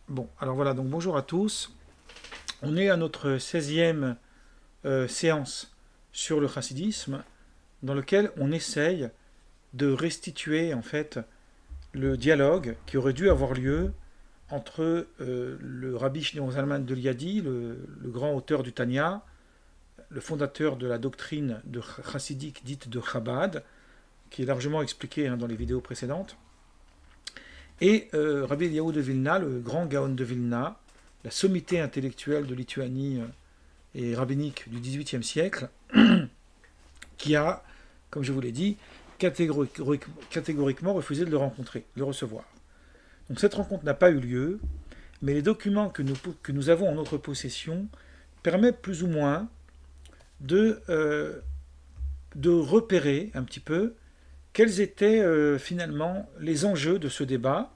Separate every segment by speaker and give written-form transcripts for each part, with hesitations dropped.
Speaker 1: Bon, alors voilà, donc bonjour à tous. On est à notre 16e séance sur le chassidisme, dans lequel on essaye de restituer en fait le dialogue qui aurait dû avoir lieu entre le rabbi Shneimon Zalman de Liadi, le grand auteur du Tanya, le fondateur de la doctrine de chassidique dite de Chabad, qui est largement expliquée dans les vidéos précédentes, et Rabbi Eliyahu de Vilna, le grand Gaon de Vilna, la sommité intellectuelle de Lituanie et rabbinique du XVIIIe siècle, qui a, comme je vous l'ai dit, catégoriquement refusé de le rencontrer, de le recevoir. Donc cette rencontre n'a pas eu lieu, mais les documents que nous avons en notre possession permettent plus ou moins de repérer un petit peu quels étaient finalement les enjeux de ce débat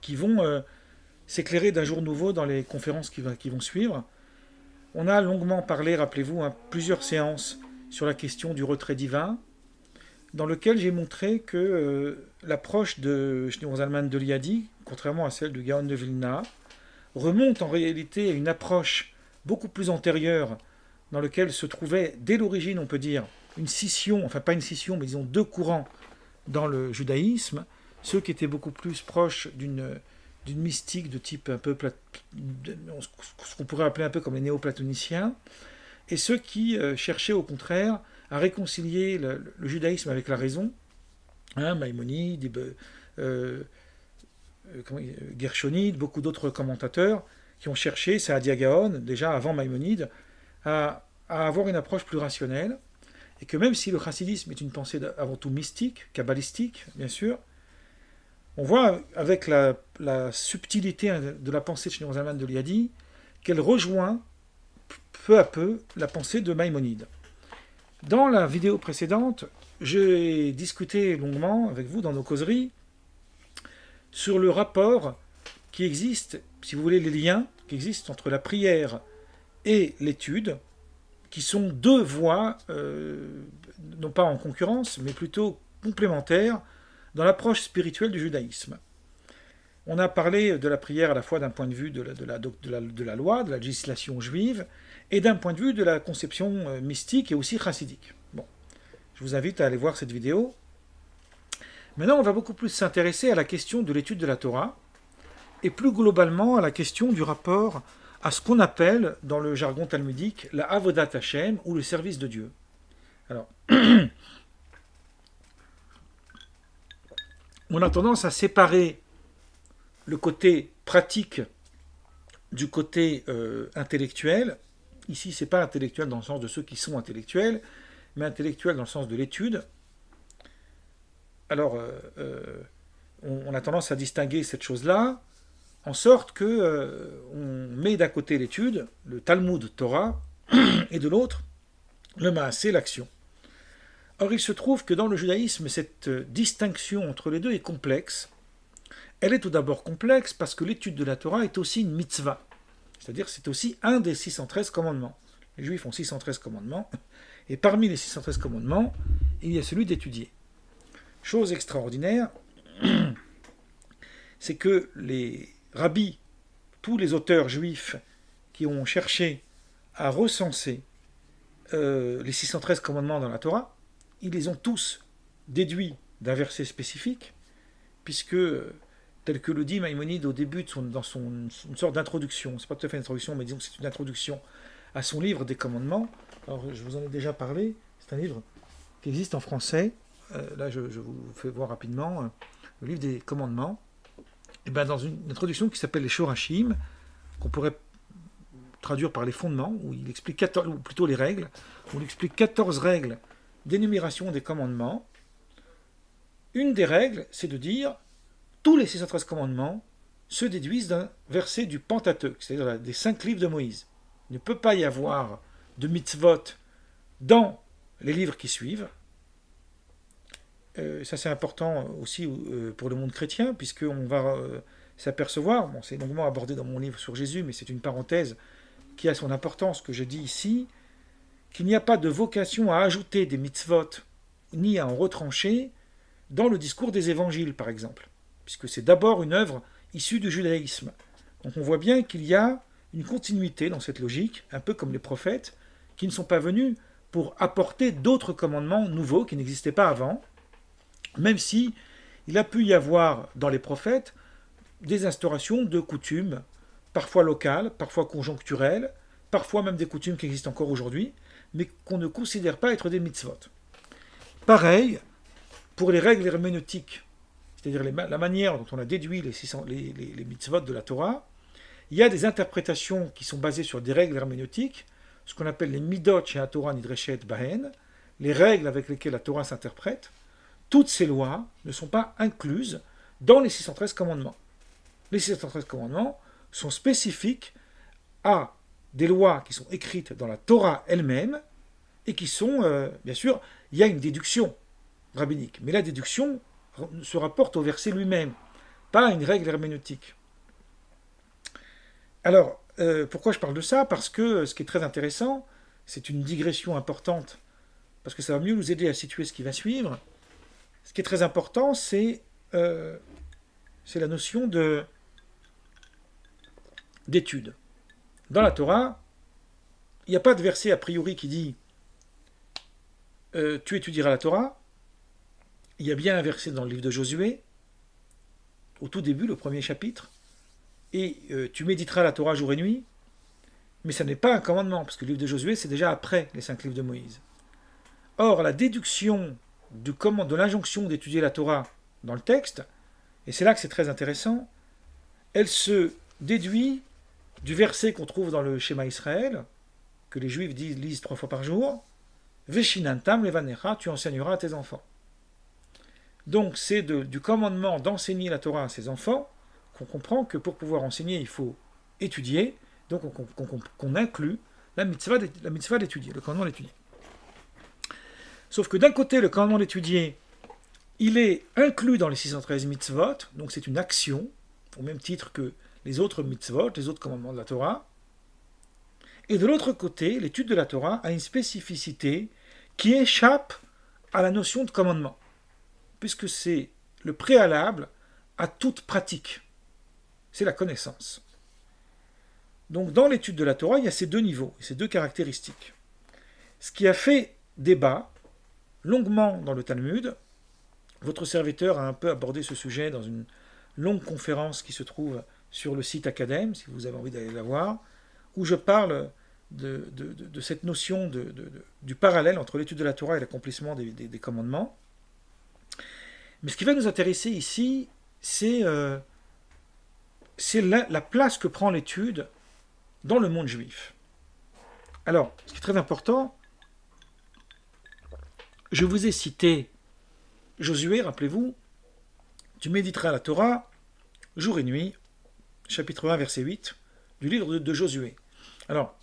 Speaker 1: qui vont s'éclairer d'un jour nouveau dans les conférences qui vont suivre. On a longuement parlé, rappelez-vous, plusieurs séances sur la question du retrait divin, dans lequel j'ai montré que l'approche de Shneimon Zalman de Liadi, contrairement à celle du Gaon de Vilna, remonte en réalité à une approche beaucoup plus antérieure, dans laquelle se trouvait dès l'origine, on peut dire, une scission, enfin pas une scission, mais disons deux courants dans le judaïsme, ceux qui étaient beaucoup plus proches d'une mystique de type un peu ce qu'on pourrait appeler un peu comme les néoplatoniciens, et ceux qui cherchaient au contraire à réconcilier le judaïsme avec la raison, Maïmonide, Gershonide, beaucoup d'autres commentateurs qui ont cherché, Saadia Gaon, déjà avant Maïmonide, à avoir une approche plus rationnelle, et que même si le chassidisme est une pensée avant tout mystique, kabbalistique, bien sûr, on voit avec la subtilité de la pensée de Shneimon Zalman de Liadi qu'elle rejoint peu à peu la pensée de Maïmonide. Dans la vidéo précédente, j'ai discuté longuement avec vous dans nos causeries sur le rapport qui existe, si vous voulez, les liens qui existent entre la prière et l'étude, qui sont deux voies, non pas en concurrence, mais plutôt complémentaires dans l'approche spirituelle du judaïsme. On a parlé de la prière à la fois d'un point de vue de la loi, de la législation juive, et d'un point de vue de la conception mystique et aussi chassidique. Bon, je vous invite à aller voir cette vidéo. Maintenant, on va beaucoup plus s'intéresser à la question de l'étude de la Torah, et plus globalement à la question du rapport à ce qu'on appelle, dans le jargon talmudique, la Avodat Hashem, ou le service de Dieu. Alors, on a tendance à séparer le côté pratique du côté intellectuel. Ici, ce n'est pas intellectuel dans le sens de ceux qui sont intellectuels, mais intellectuel dans le sens de l'étude. Alors, on a tendance à distinguer cette chose-là, en sorte que on met d'un côté l'étude, le Talmud Torah, et de l'autre, le Maasé, l'action. Or, il se trouve que dans le judaïsme, cette distinction entre les deux est complexe. Elle est tout d'abord complexe parce que l'étude de la Torah est aussi une mitzvah. C'est-à-dire c'est aussi un des 613 commandements. Les Juifs ont 613 commandements, et parmi les 613 commandements, il y a celui d'étudier. Chose extraordinaire, c'est que les rabbis, tous les auteurs juifs qui ont cherché à recenser les 613 commandements dans la Torah, ils les ont tous déduits d'un verset spécifique, puisque, tel que le dit Maïmonide au début dans une sorte d'introduction, c'est pas tout à fait une introduction, mais disons que c'est une introduction à son livre des commandements. Alors, je vous en ai déjà parlé, c'est un livre qui existe en français. Là, je vous fais voir rapidement le livre des commandements. Et bien, dans une introduction qui s'appelle les Shorashim, qu'on pourrait traduire par les fondements, où il explique 14, ou plutôt les règles, où il explique 14 règles d'énumération des commandements. Une des règles, c'est de dire tous les 613 commandements se déduisent d'un verset du Pentateuque, c'est-à-dire des 5 livres de Moïse. Il ne peut pas y avoir de mitzvot dans les livres qui suivent. Ça c'est important aussi pour le monde chrétien, puisqu'on va s'apercevoir, bon, c'est longuement abordé dans mon livre sur Jésus, mais c'est une parenthèse qui a son importance que je dis ici, qu'il n'y a pas de vocation à ajouter des mitzvot, ni à en retrancher, dans le discours des évangiles, par exemple, puisque c'est d'abord une œuvre issue du judaïsme. Donc on voit bien qu'il y a une continuité dans cette logique, un peu comme les prophètes, qui ne sont pas venus pour apporter d'autres commandements nouveaux qui n'existaient pas avant, même si il a pu y avoir dans les prophètes des instaurations de coutumes, parfois locales, parfois conjoncturelles, parfois même des coutumes qui existent encore aujourd'hui, mais qu'on ne considère pas être des mitzvot. Pareil pour les règles herméneutiques, c'est-à-dire la manière dont on a déduit les mitzvot de la Torah. Il y a des interprétations qui sont basées sur des règles herméneutiques, ce qu'on appelle les midot chez la Torah nidreshet bahen, les règles avec lesquelles la Torah s'interprète. Toutes ces lois ne sont pas incluses dans les 613 commandements. Les 613 commandements sont spécifiques à des lois qui sont écrites dans la Torah elle-même et qui sont, bien sûr, il y a une déduction rabbinique, mais la déduction se rapporte au verset lui-même, pas à une règle herméneutique. Alors, pourquoi je parle de ça? Parce que ce qui est très intéressant, c'est une digression importante, parce que ça va mieux nous aider à situer ce qui va suivre. Ce qui est très important, c'est la notion d'étude. Dans la Torah, il n'y a pas de verset a priori qui dit tu étudieras la Torah. Il y a bien un verset dans le livre de Josué, au tout début, le premier chapitre, et tu méditeras la Torah jour et nuit, mais ça n'est pas un commandement, parce que le livre de Josué, c'est déjà après les 5 livres de Moïse. Or, la déduction de l'injonction d'étudier la Torah dans le texte, et c'est là que c'est très intéressant, elle se déduit du verset qu'on trouve dans le schéma Israël, que les Juifs lisent 3 fois par jour, Veshinantam levanecha, tu enseigneras à tes enfants. Donc c'est du commandement d'enseigner la Torah à ses enfants qu'on comprend que pour pouvoir enseigner, il faut étudier, donc qu'on inclut la mitzvah d'étudier, le commandement d'étudier. Sauf que d'un côté, le commandement d'étudier, il est inclus dans les 613 mitzvot, donc c'est une action, au même titre que les autres mitzvot, les autres commandements de la Torah. Et de l'autre côté, l'étude de la Torah a une spécificité qui échappe à la notion de commandement, puisque c'est le préalable à toute pratique. C'est la connaissance. Donc dans l'étude de la Torah, il y a ces deux niveaux, ces deux caractéristiques. Ce qui a fait débat longuement dans le Talmud, votre serviteur a un peu abordé ce sujet dans une longue conférence qui se trouve sur le site Academ, si vous avez envie d'aller la voir, où je parle de cette notion du parallèle entre l'étude de la Torah et l'accomplissement des commandements. Mais ce qui va nous intéresser ici, c'est la place que prend l'étude dans le monde juif. Alors, ce qui est très important, je vous ai cité Josué, rappelez-vous, tu méditeras la Torah jour et nuit, chapitre 1, verset 8, du livre de Josué. Alors,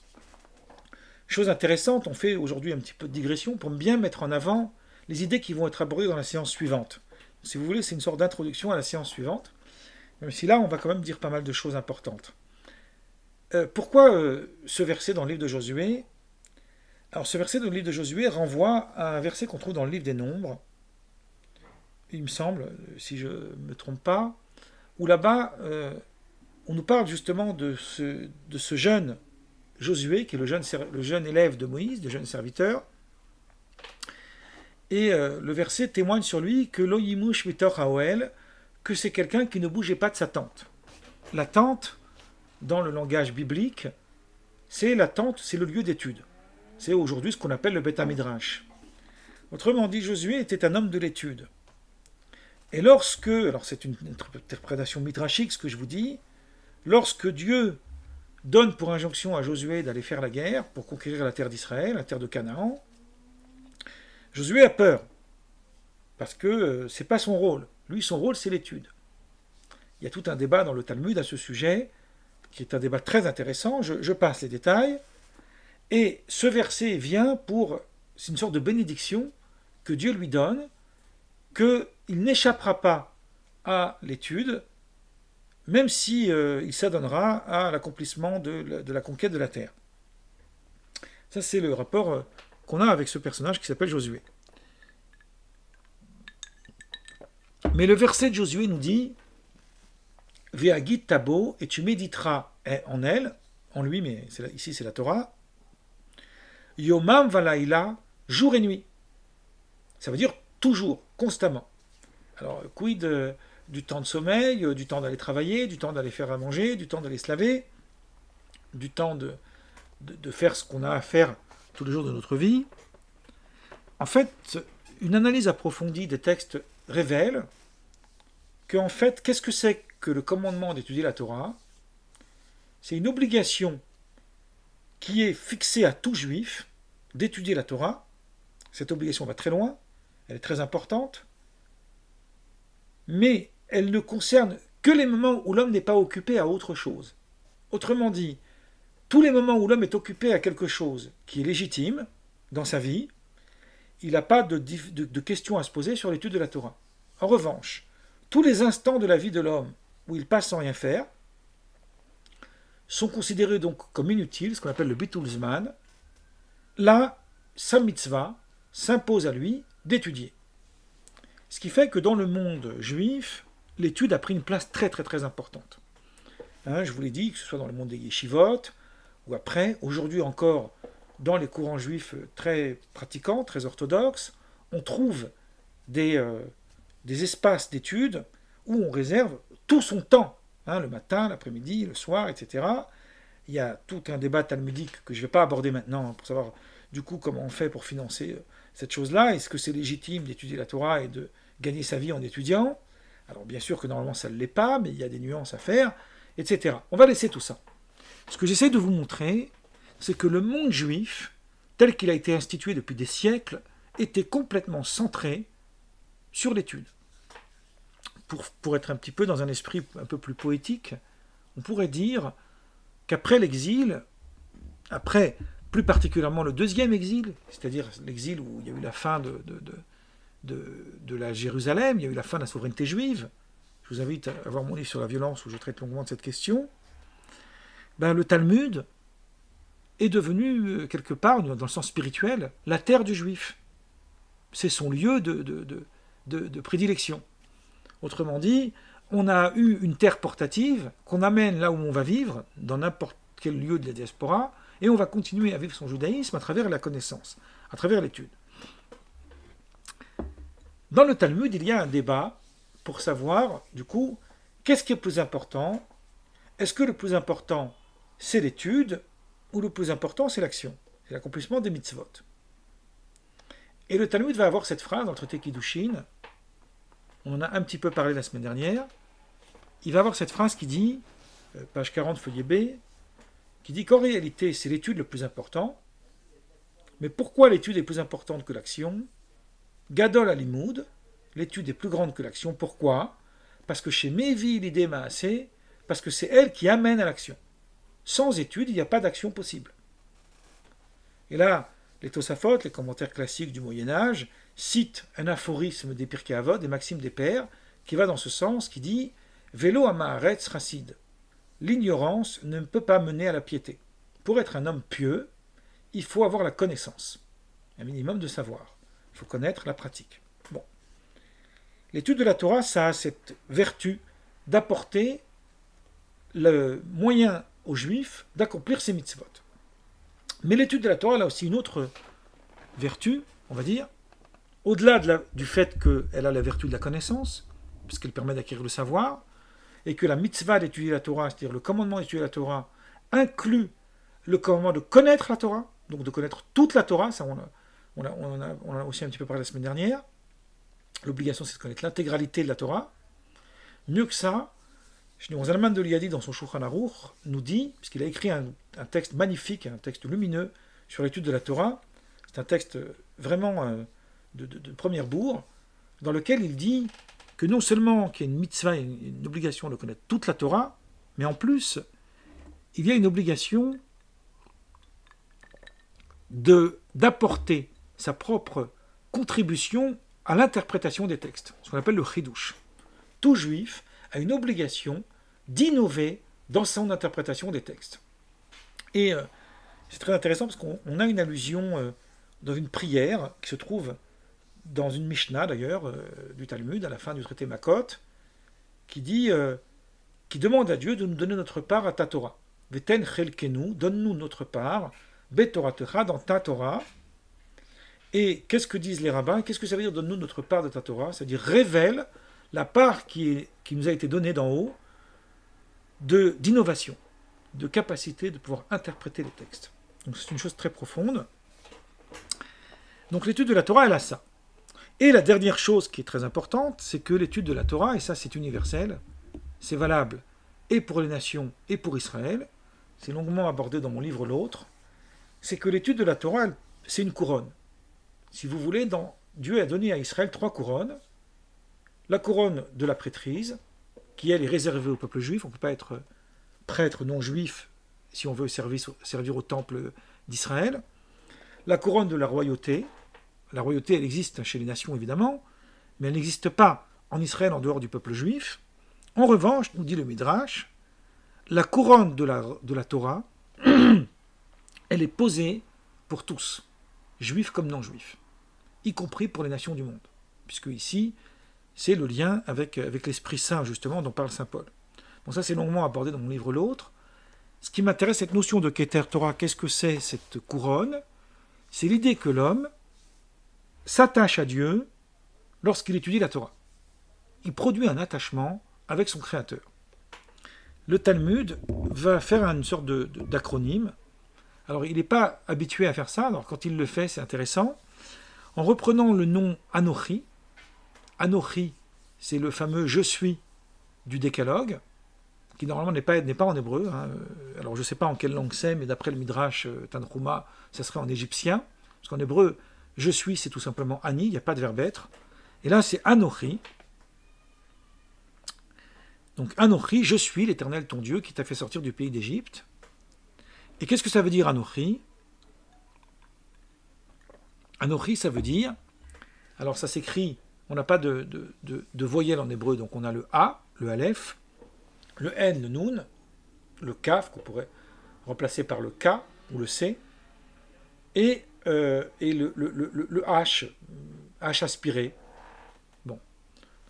Speaker 1: chose intéressante, on fait aujourd'hui un petit peu de digression pour bien mettre en avant les idées qui vont être abordées dans la séance suivante. Si vous voulez, c'est une sorte d'introduction à la séance suivante, même si là, on va quand même dire pas mal de choses importantes. Pourquoi ce verset dans le livre de Josué? Alors, ce verset dans le livre de Josué renvoie à un verset qu'on trouve dans le livre des Nombres, il me semble, si je ne me trompe pas, où là-bas, on nous parle justement de ce jeune Josué, qui est le jeune élève de Moïse, le jeune serviteur. Et le verset témoigne sur lui que l'oyimush mitor haoel, que c'est quelqu'un qui ne bougeait pas de sa tente. La tente, dans le langage biblique, c'est la tente, c'est le lieu d'étude. C'est aujourd'hui ce qu'on appelle le Beth Midrash. Autrement dit, Josué était un homme de l'étude. Et lorsque, alors c'est une interprétation midrashique ce que je vous dis, lorsque Dieu donne pour injonction à Josué d'aller faire la guerre pour conquérir la terre d'Israël, la terre de Canaan, Josué a peur, parce que c'est pas son rôle. Lui, son rôle, c'est l'étude. Il y a tout un débat dans le Talmud à ce sujet, qui est un débat très intéressant, je passe les détails, et ce verset vient c'est une sorte de bénédiction que Dieu lui donne, qu'il n'échappera pas à l'étude, même si il s'adonnera à l'accomplissement de la conquête de la terre. Ça, c'est le rapport qu'on a avec ce personnage qui s'appelle Josué. Mais le verset de Josué nous dit Ve'agit tabo, et tu méditeras en elle, en lui, mais ici c'est la Torah, Yomam valaïla, jour et nuit. Ça veut dire toujours, constamment. Alors, quid du temps de sommeil, du temps d'aller travailler, du temps d'aller faire à manger, du temps d'aller se laver, du temps de faire ce qu'on a à faire tous les jours de notre vie. En fait, une analyse approfondie des textes révèle qu'en fait, qu'est-ce que c'est que le commandement d'étudier la Torah? C'est une obligation qui est fixée à tout juif d'étudier la Torah. Cette obligation va très loin, elle est très importante, mais elle ne concerne que les moments où l'homme n'est pas occupé à autre chose. Autrement dit, tous les moments où l'homme est occupé à quelque chose qui est légitime dans sa vie, il n'a pas de questions à se poser sur l'étude de la Torah. En revanche, tous les instants de la vie de l'homme où il passe sans rien faire sont considérés donc comme inutiles, ce qu'on appelle le bitul zman. Là, sa mitzvah s'impose à lui d'étudier. Ce qui fait que dans le monde juif, l'étude a pris une place très très très importante. Je vous l'ai dit, que ce soit dans le monde des yeshivot, ou après, aujourd'hui encore, dans les courants juifs très pratiquants, très orthodoxes, on trouve des espaces d'études où on réserve tout son temps, le matin, l'après-midi, le soir, etc. Il y a tout un débat talmudique que je ne vais pas aborder maintenant pour savoir du coup comment on fait pour financer cette chose-là. Est-ce que c'est légitime d'étudier la Torah et de gagner sa vie en étudiant? Alors bien sûr que normalement ça ne l'est pas, mais il y a des nuances à faire, etc. On va laisser tout ça. Ce que j'essaie de vous montrer, c'est que le monde juif, tel qu'il a été institué depuis des siècles, était complètement centré sur l'étude. Pour être un petit peu dans un esprit un peu plus poétique, on pourrait dire qu'après l'exil, après plus particulièrement le deuxième exil, c'est-à-dire l'exil où il y a eu la fin de la Jérusalem, il y a eu la fin de la souveraineté juive, je vous invite à voir mon livre sur la violence où je traite longuement de cette question, le Talmud est devenu, quelque part, dans le sens spirituel, la terre du juif. C'est son lieu de prédilection. Autrement dit, on a eu une terre portative qu'on amène là où on va vivre, dans n'importe quel lieu de la diaspora, et on va continuer à vivre son judaïsme à travers la connaissance, à travers l'étude. Dans le Talmud, il y a un débat pour savoir, du coup, qu'est-ce qui est le plus important? Est-ce que le plus important, c'est l'étude, ou le plus important, c'est l'action? C'est l'accomplissement des mitzvot. Et le Talmud va avoir cette phrase dans le traité Kiddushin, on en a un petit peu parlé la semaine dernière, il va avoir cette phrase qui dit, page 40, feuillet B, qui dit qu'en réalité, c'est l'étude le plus important. Mais pourquoi l'étude est plus importante que l'action? Gadol alimoud, l'étude est plus grande que l'action. Pourquoi? Parce que chez Mevi l'idée Maaseh, parce que c'est elle qui amène à l'action. Sans étude, il n'y a pas d'action possible. Et là, les Tosafot, les commentaires classiques du Moyen-Âge, citent un aphorisme des Pirkei Avot, des Maximes des Pères, qui va dans ce sens, qui dit « Vélo amaharetz chassid ». L'ignorance ne peut pas mener à la piété. Pour être un homme pieux, il faut avoir la connaissance, un minimum de savoir. Il faut connaître la pratique. Bon. L'étude de la Torah, ça a cette vertu d'apporter le moyen aux Juifs d'accomplir ses mitzvot. Mais l'étude de la Torah, elle a aussi une autre vertu, on va dire, au-delà du fait qu'elle a la vertu de la connaissance, puisqu'elle permet d'acquérir le savoir, et que la mitzvah d'étudier la Torah, c'est-à-dire le commandement d'étudier la Torah, inclut le commandement de connaître la Torah, donc de connaître toute la Torah, ça on a aussi un petit peu parlé la semaine dernière. L'obligation, c'est de connaître l'intégralité de la Torah. Mieux que ça, Shlomo Zalman de Liadi, dans son Shulchan Aruch, nous dit, puisqu'il a écrit un texte magnifique, un texte lumineux sur l'étude de la Torah, c'est un texte vraiment de première bourre, dans lequel il dit que non seulement qu'il y a une mitzvah, une obligation de connaître toute la Torah, mais en plus, il y a une obligation d'apporter sa propre contribution à l'interprétation des textes, ce qu'on appelle le chidouche. Tout juif a une obligation d'innover dans son interprétation des textes. Et c'est très intéressant parce qu'on a une allusion dans une prière qui se trouve dans une Mishnah d'ailleurs, du Talmud, à la fin du traité Makot, qui dit qui demande à Dieu de nous donner notre part à ta Torah. Veten chelkenu, donne-nous notre part, betoratecha, dans ta Torah. Et qu'est-ce que disent les rabbins? Qu'est-ce que ça veut dire donne-nous notre part de ta Torah? C'est-à-dire révèle la part qui nous a été donnée d'en haut d'innovation, de capacité de pouvoir interpréter les textes. Donc c'est une chose très profonde. Donc l'étude de la Torah, elle a ça. Et la dernière chose qui est très importante, c'est que l'étude de la Torah, et ça c'est universel, c'est valable et pour les nations et pour Israël, c'est longuement abordé dans mon livre L'autre, c'est que l'étude de la Torah, c'est une couronne. Si vous voulez, Dieu a donné à Israël 3 couronnes. La couronne de la prêtrise, qui elle est réservée au peuple juif, on ne peut pas être prêtre non juif si on veut servir au temple d'Israël. La couronne de la royauté elle existe chez les nations évidemment, mais elle n'existe pas en Israël en dehors du peuple juif. En revanche, nous dit le Midrash, la couronne de la Torah, elle est posée pour tous, juifs comme non juifs, y compris pour les nations du monde, puisque ici, c'est le lien avec l'Esprit Saint, justement, dont parle saint Paul. Bon, ça, c'est longuement abordé dans mon livre L'autre. Ce qui m'intéresse, cette notion de Keter Torah, qu'est-ce que c'est cette couronne? C'est l'idée que l'homme s'attache à Dieu lorsqu'il étudie la Torah. Il produit un attachement avec son Créateur. Le Talmud va faire une sorte d'acronyme. Alors, il n'est pas habitué à faire ça, alors quand il le fait, c'est intéressant. En reprenant le nom Anochi, Anochi, c'est le fameux « je suis » du décalogue, qui normalement n'est pas en hébreu. Hein. Alors je ne sais pas en quelle langue c'est, mais d'après le Midrash Tanhuma, ça serait en égyptien. Parce qu'en hébreu, « je suis » c'est tout simplement « ani », il n'y a pas de verbe être. Et là, c'est « Anochi ». Donc « Anochi », je suis l'Éternel ton Dieu qui t'a fait sortir du pays d'Égypte. Et qu'est-ce que ça veut dire « Anochi » ? Anochi, ça veut dire, alors ça s'écrit, on n'a pas de voyelle en hébreu, donc on a le A, le Aleph, le N, le Nun, le Kaf, qu'on pourrait remplacer par le K ou le C, et le H, H aspiré. Bon,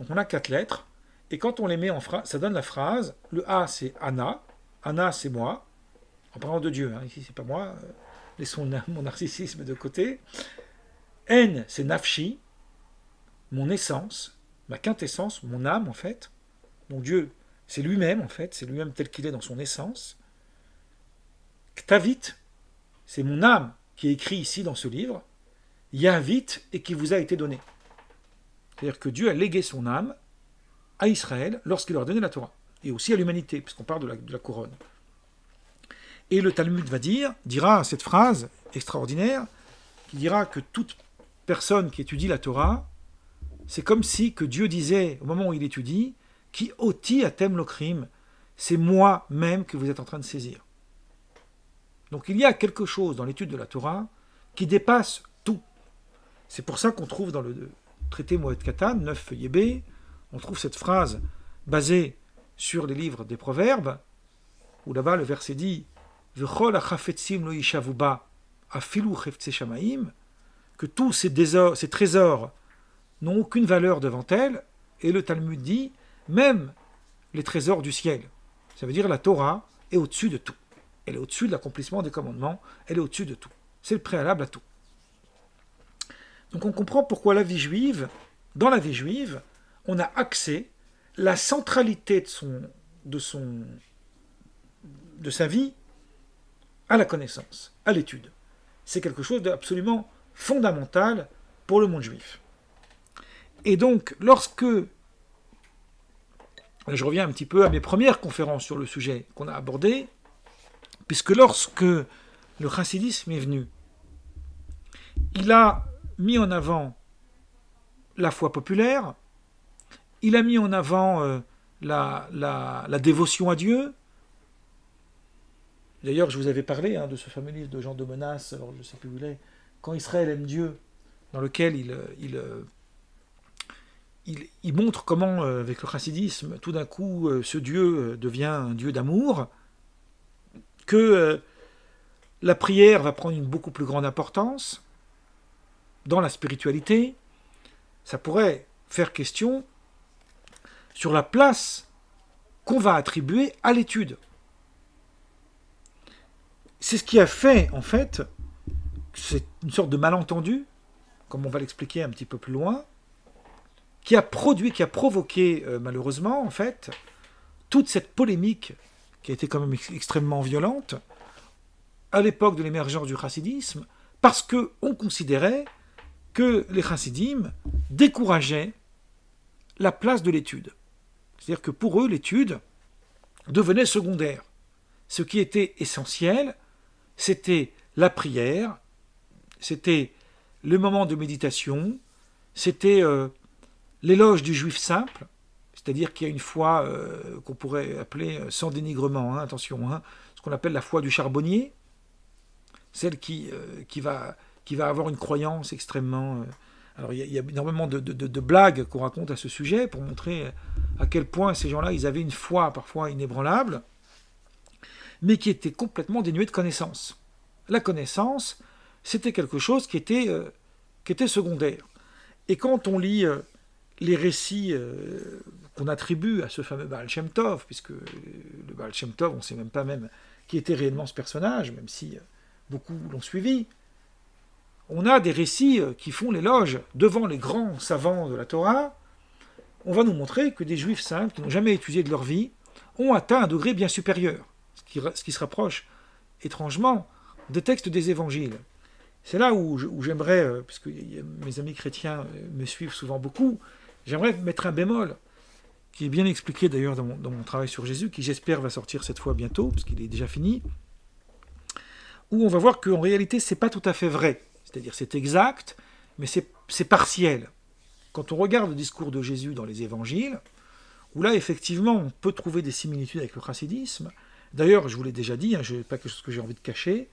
Speaker 1: donc on a 4 lettres, et quand on les met en phrase, ça donne la phrase, le A c'est Anna, Anna c'est moi, en parlant de Dieu, hein, ici c'est pas moi, laissons mon narcissisme de côté. N, c'est Nafshi, mon essence, ma quintessence, mon âme en fait. Donc Dieu, c'est lui-même en fait, c'est lui-même tel qu'il est dans son essence. Ktavit, c'est mon âme qui est écrit ici dans ce livre. Yavit, et qui vous a été donné. C'est-à-dire que Dieu a légué son âme à Israël lorsqu'il leur a donné la Torah. Et aussi à l'humanité, puisqu'on parle de la couronne. Et le Talmud dira cette phrase extraordinaire, qui dira que toute personne qui étudie la Torah, c'est comme si que Dieu disait, au moment où il étudie, qui oti atem lokrim, c'est moi-même que vous êtes en train de saisir. Donc il y a quelque chose dans l'étude de la Torah qui dépasse tout. C'est pour ça qu'on trouve dans le traité Moed Katan, 9 feuillet B, on trouve cette phrase basée sur les livres des Proverbes, où là-bas le verset dit V'chol hachafetzim lo yishavuba afilu cheftzei shamaim, que tous ces trésors n'ont aucune valeur devant elle, et le Talmud dit, même les trésors du ciel. Ça veut dire la Torah est au-dessus de tout. Elle est au-dessus de l'accomplissement des commandements, elle est au-dessus de tout. C'est le préalable à tout. Donc on comprend pourquoi dans la vie juive, on a accès, la centralité de sa vie, à la connaissance, à l'étude. C'est quelque chose d'absolument fondamental pour le monde juif. Et donc, je reviens un petit peu à mes premières conférences sur le sujet qu'on a abordé, puisque lorsque le chassidisme est venu, il a mis en avant la foi populaire, il a mis en avant la dévotion à Dieu. D'ailleurs, je vous avais parlé de ce fameux livre de Jean de Menace, alors je ne sais plus où il est, Quand Israël aime Dieu, dans lequel il montre comment, avec le chassidisme, tout d'un coup, ce Dieu devient un Dieu d'amour, que la prière va prendre une beaucoup plus grande importance dans la spiritualité. Ça pourrait faire question sur la place qu'on va attribuer à l'étude. C'est ce qui a fait, en fait, c'est une sorte de malentendu, comme on va l'expliquer un petit peu plus loin, qui a provoqué, malheureusement, en fait, toute cette polémique qui a été quand même extrêmement violente à l'époque de l'émergence du chassidisme, parce qu'on considérait que les chassidim décourageaient la place de l'étude. C'est-à-dire que pour eux, l'étude devenait secondaire. Ce qui était essentiel, c'était la prière, c'était le moment de méditation, c'était l'éloge du juif simple, c'est-à-dire qu'il y a une foi qu'on pourrait appeler sans dénigrement, attention, ce qu'on appelle la foi du charbonnier, celle qui va avoir une croyance extrêmement... alors il y a énormément de blagues qu'on raconte à ce sujet pour montrer à quel point ces gens-là, ils avaient une foi parfois inébranlable, mais qui était complètement dénuée de connaissances. La connaissance, c'était quelque chose qui était secondaire. Et quand on lit les récits qu'on attribue à ce fameux Baal Shem Tov, puisque le Baal Shem Tov, on ne sait même pas qui était réellement ce personnage, même si beaucoup l'ont suivi, on a des récits qui font l'éloge devant les grands savants de la Torah. On va nous montrer que des juifs simples qui n'ont jamais étudié de leur vie ont atteint un degré bien supérieur, ce qui se rapproche étrangement des textes des évangiles. C'est là où j'aimerais, puisque mes amis chrétiens me suivent souvent beaucoup, j'aimerais mettre un bémol, qui est bien expliqué d'ailleurs dans mon travail sur Jésus, qui j'espère va sortir cette fois bientôt, parce qu'il est déjà fini, où on va voir qu'en réalité, c'est pas tout à fait vrai. C'est-à-dire, c'est exact, mais c'est partiel. Quand on regarde le discours de Jésus dans les évangiles, où là, effectivement, on peut trouver des similitudes avec le chassidisme. D'ailleurs, je vous l'ai déjà dit, pas quelque chose que j'ai envie de cacher,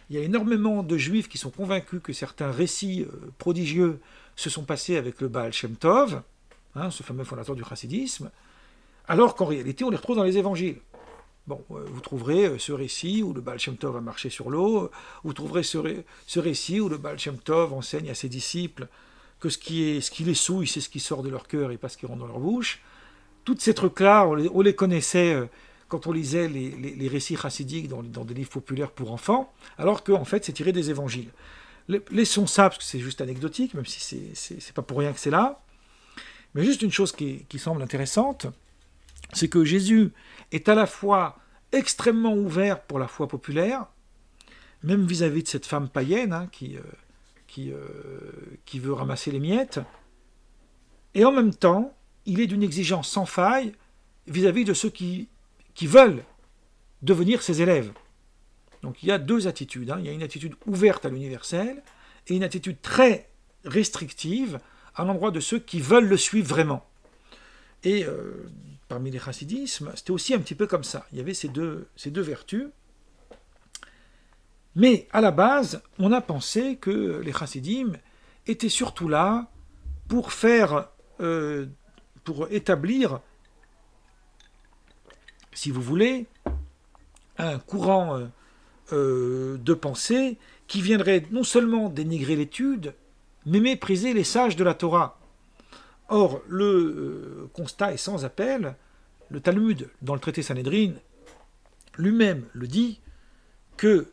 Speaker 1: il y a énormément de juifs qui sont convaincus que certains récits prodigieux se sont passés avec le Baal Shem Tov, ce fameux fondateur du chassidisme, alors qu'en réalité, on les retrouve dans les évangiles. Bon, vous trouverez ce récit où le Baal Shem Tov a marché sur l'eau, vous trouverez ce récit où le Baal Shem Tov enseigne à ses disciples que ce qui les souille, c'est ce qui sort de leur cœur et pas ce qui rentre dans leur bouche. Toutes ces trucs-là, on les connaissait quand on lisait les récits chassidiques dans des livres populaires pour enfants, alors qu'en fait, c'est tiré des évangiles. Laissons ça, parce que c'est juste anecdotique, même si c'est pas pour rien que c'est là. Mais juste une chose qui semble intéressante, c'est que Jésus est à la fois extrêmement ouvert pour la foi populaire, même vis-à-vis de cette femme païenne qui veut ramasser les miettes, et en même temps, il est d'une exigence sans faille vis-à-vis de ceux qui veulent devenir ses élèves. Donc il y a deux attitudes. Il y a une attitude ouverte à l'universel et une attitude très restrictive à l'endroit de ceux qui veulent le suivre vraiment. Et parmi les chassidismes, c'était aussi un petit peu comme ça. Il y avait ces deux vertus. Mais à la base, on a pensé que les chassidim étaient surtout là pour établir, si vous voulez, un courant de pensée qui viendrait non seulement dénigrer l'étude, mais mépriser les sages de la Torah. Or, le constat est sans appel. Le Talmud, dans le traité Sanhédrin, lui-même le dit, que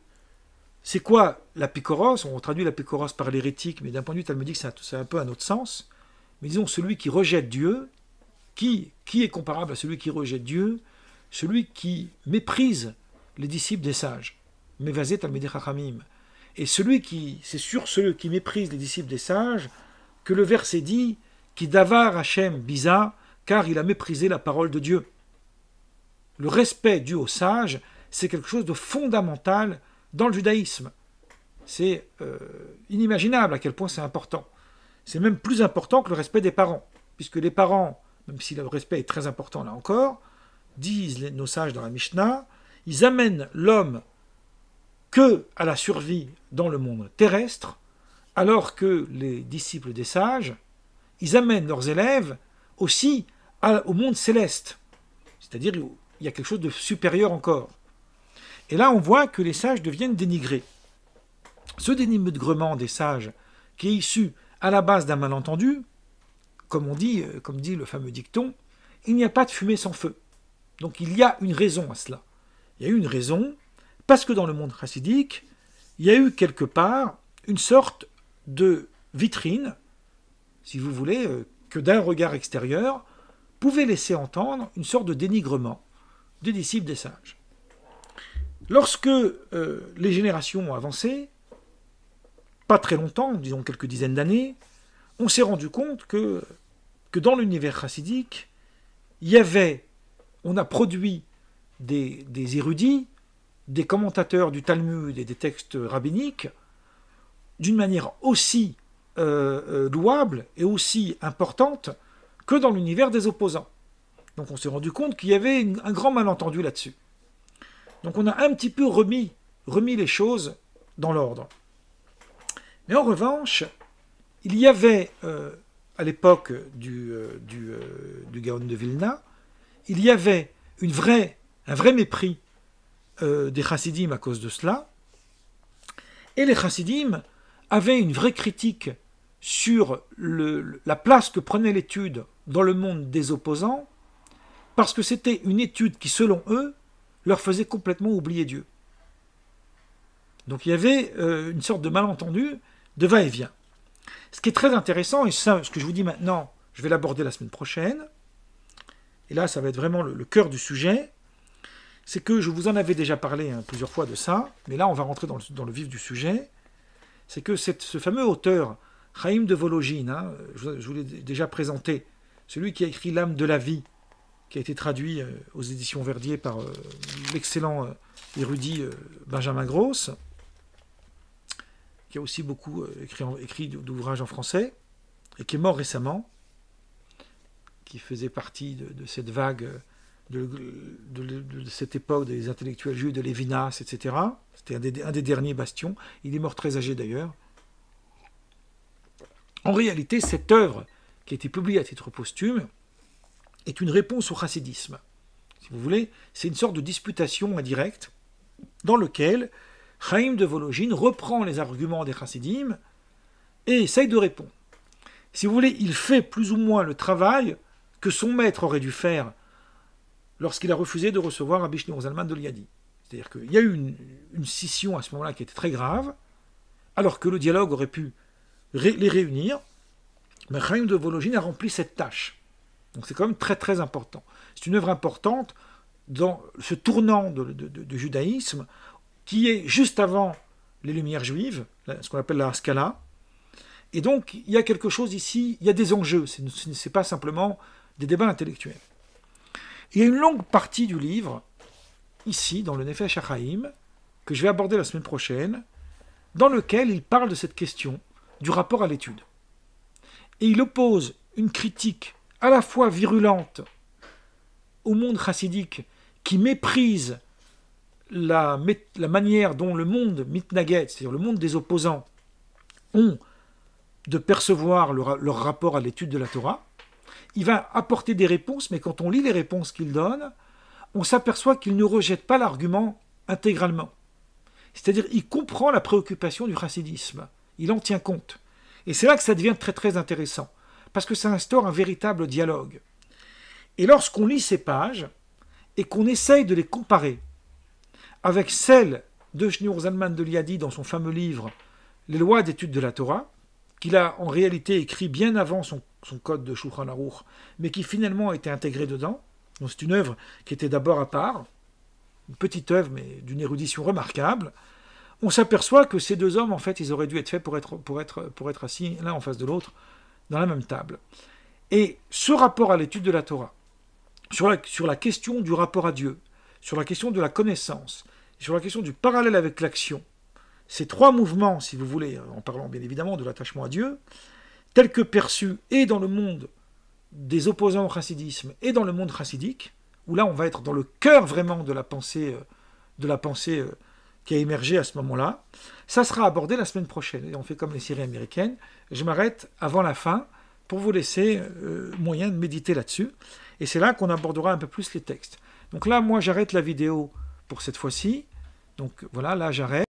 Speaker 1: c'est quoi l'apikoros? On traduit l'apikoros par l'hérétique, mais d'un point de vue talmudique, c'est un peu un autre sens. Mais disons, celui qui rejette Dieu, qui est comparable à celui qui rejette Dieu? Celui qui méprise les disciples des sages. Mevazé Talmidei Chachamim. Et c'est sur ceux qui méprisent les disciples des sages que le verset dit qui davar Hashem biza, car il a méprisé la parole de Dieu. Le respect dû aux sages, c'est quelque chose de fondamental dans le judaïsme. C'est inimaginable à quel point c'est important. C'est même plus important que le respect des parents, puisque les parents, même si le respect est très important là encore, disent nos sages dans la Mishnah, ils amènent l'homme que à la survie dans le monde terrestre, alors que les disciples des sages, ils amènent leurs élèves aussi au monde céleste. C'est-à-dire, il y a quelque chose de supérieur encore. Et là, on voit que les sages deviennent dénigrés. Ce dénigrement des sages, qui est issu à la base d'un malentendu, comme dit le fameux dicton, il n'y a pas de fumée sans feu. Donc il y a une raison à cela. Il y a eu une raison, parce que dans le monde chassidique, il y a eu quelque part une sorte de vitrine, si vous voulez, que d'un regard extérieur, pouvait laisser entendre une sorte de dénigrement des disciples des sages. Lorsque les générations ont avancé, pas très longtemps, disons quelques dizaines d'années, on s'est rendu compte que dans l'univers chassidique, on a produit des érudits, des commentateurs du Talmud et des textes rabbiniques, d'une manière aussi louable et aussi importante que dans l'univers des opposants. Donc on s'est rendu compte qu'il y avait un grand malentendu là-dessus. Donc on a un petit peu remis les choses dans l'ordre. Mais en revanche, il y avait, à l'époque du Gaon de Vilna, il y avait un vrai mépris des chassidim à cause de cela. Et les chassidim avaient une vraie critique sur la place que prenait l'étude dans le monde des opposants, parce que c'était une étude qui, selon eux, leur faisait complètement oublier Dieu. Donc il y avait une sorte de malentendu, de va-et-vient. Ce qui est très intéressant, et ça, ce que je vous dis maintenant, je vais l'aborder la semaine prochaine, et là ça va être vraiment le cœur du sujet, c'est que je vous en avais déjà parlé plusieurs fois de ça, mais là on va rentrer dans le vif du sujet, c'est que ce fameux auteur, Chaim de Volojine, je vous l'ai déjà présenté, celui qui a écrit L'âme de la vie, qui a été traduit aux éditions Verdier par l'excellent érudit Benjamin Gross, qui a aussi beaucoup écrit d'ouvrages en français, et qui est mort récemment, qui faisait partie de cette vague, de cette époque des intellectuels juifs, de Lévinas, etc. C'était un des derniers bastions. Il est mort très âgé d'ailleurs. En réalité, cette œuvre, qui a été publiée à titre posthume, est une réponse au chassidisme. Si vous voulez, c'est une sorte de disputation indirecte dans lequel Chaim de Volojine reprend les arguments des chassidim et essaye de répondre. Si vous voulez, il fait plus ou moins le travail que son maître aurait dû faire lorsqu'il a refusé de recevoir Rabbi Shneur Zalman de Liadi. C'est-à-dire qu'il y a eu une scission à ce moment-là qui était très grave, alors que le dialogue aurait pu les réunir, mais Chaim de Volojine a rempli cette tâche. Donc c'est quand même très très important. C'est une œuvre importante dans ce tournant de judaïsme qui est juste avant les Lumières juives, ce qu'on appelle la Haskalah. Et donc il y a quelque chose ici, il y a des enjeux, ce n'est pas simplement des débats intellectuels. Il y a une longue partie du livre, ici, dans le Nefesh HaChaim, que je vais aborder la semaine prochaine, dans lequel il parle de cette question du rapport à l'étude. Et il oppose une critique à la fois virulente au monde chassidique qui méprise la manière dont le monde mitnaget, c'est-à-dire le monde des opposants, ont de percevoir leur rapport à l'étude de la Torah. Il va apporter des réponses, mais quand on lit les réponses qu'il donne, on s'aperçoit qu'il ne rejette pas l'argument intégralement. C'est-à-dire, il comprend la préoccupation du chassidisme, il en tient compte. Et c'est là que ça devient très très intéressant, parce que ça instaure un véritable dialogue. Et lorsqu'on lit ces pages, et qu'on essaye de les comparer avec celles de Shneur Zalman de Liadi dans son fameux livre « Les lois d'étude de la Torah », qu'il a en réalité écrit bien avant son code de Shulchan Aruch, mais qui finalement a été intégré dedans. Donc c'est une œuvre qui était d'abord à part, une petite œuvre, mais d'une érudition remarquable. On s'aperçoit que ces deux hommes, en fait, ils auraient dû être faits pour être assis l'un en face de l'autre, dans la même table. Et ce rapport à l'étude de la Torah, sur la question du rapport à Dieu, sur la question de la connaissance, sur la question du parallèle avec l'action, ces trois mouvements, si vous voulez, en parlant bien évidemment de l'attachement à Dieu, tels que perçus et dans le monde des opposants au chassidisme et dans le monde chassidique, où là on va être dans le cœur vraiment de la pensée qui a émergé à ce moment-là, ça sera abordé la semaine prochaine. Et on fait comme les séries américaines. Je m'arrête avant la fin pour vous laisser moyen de méditer là-dessus. Et c'est là qu'on abordera un peu plus les textes. Donc là, moi, j'arrête la vidéo pour cette fois-ci. Donc voilà, là, j'arrête.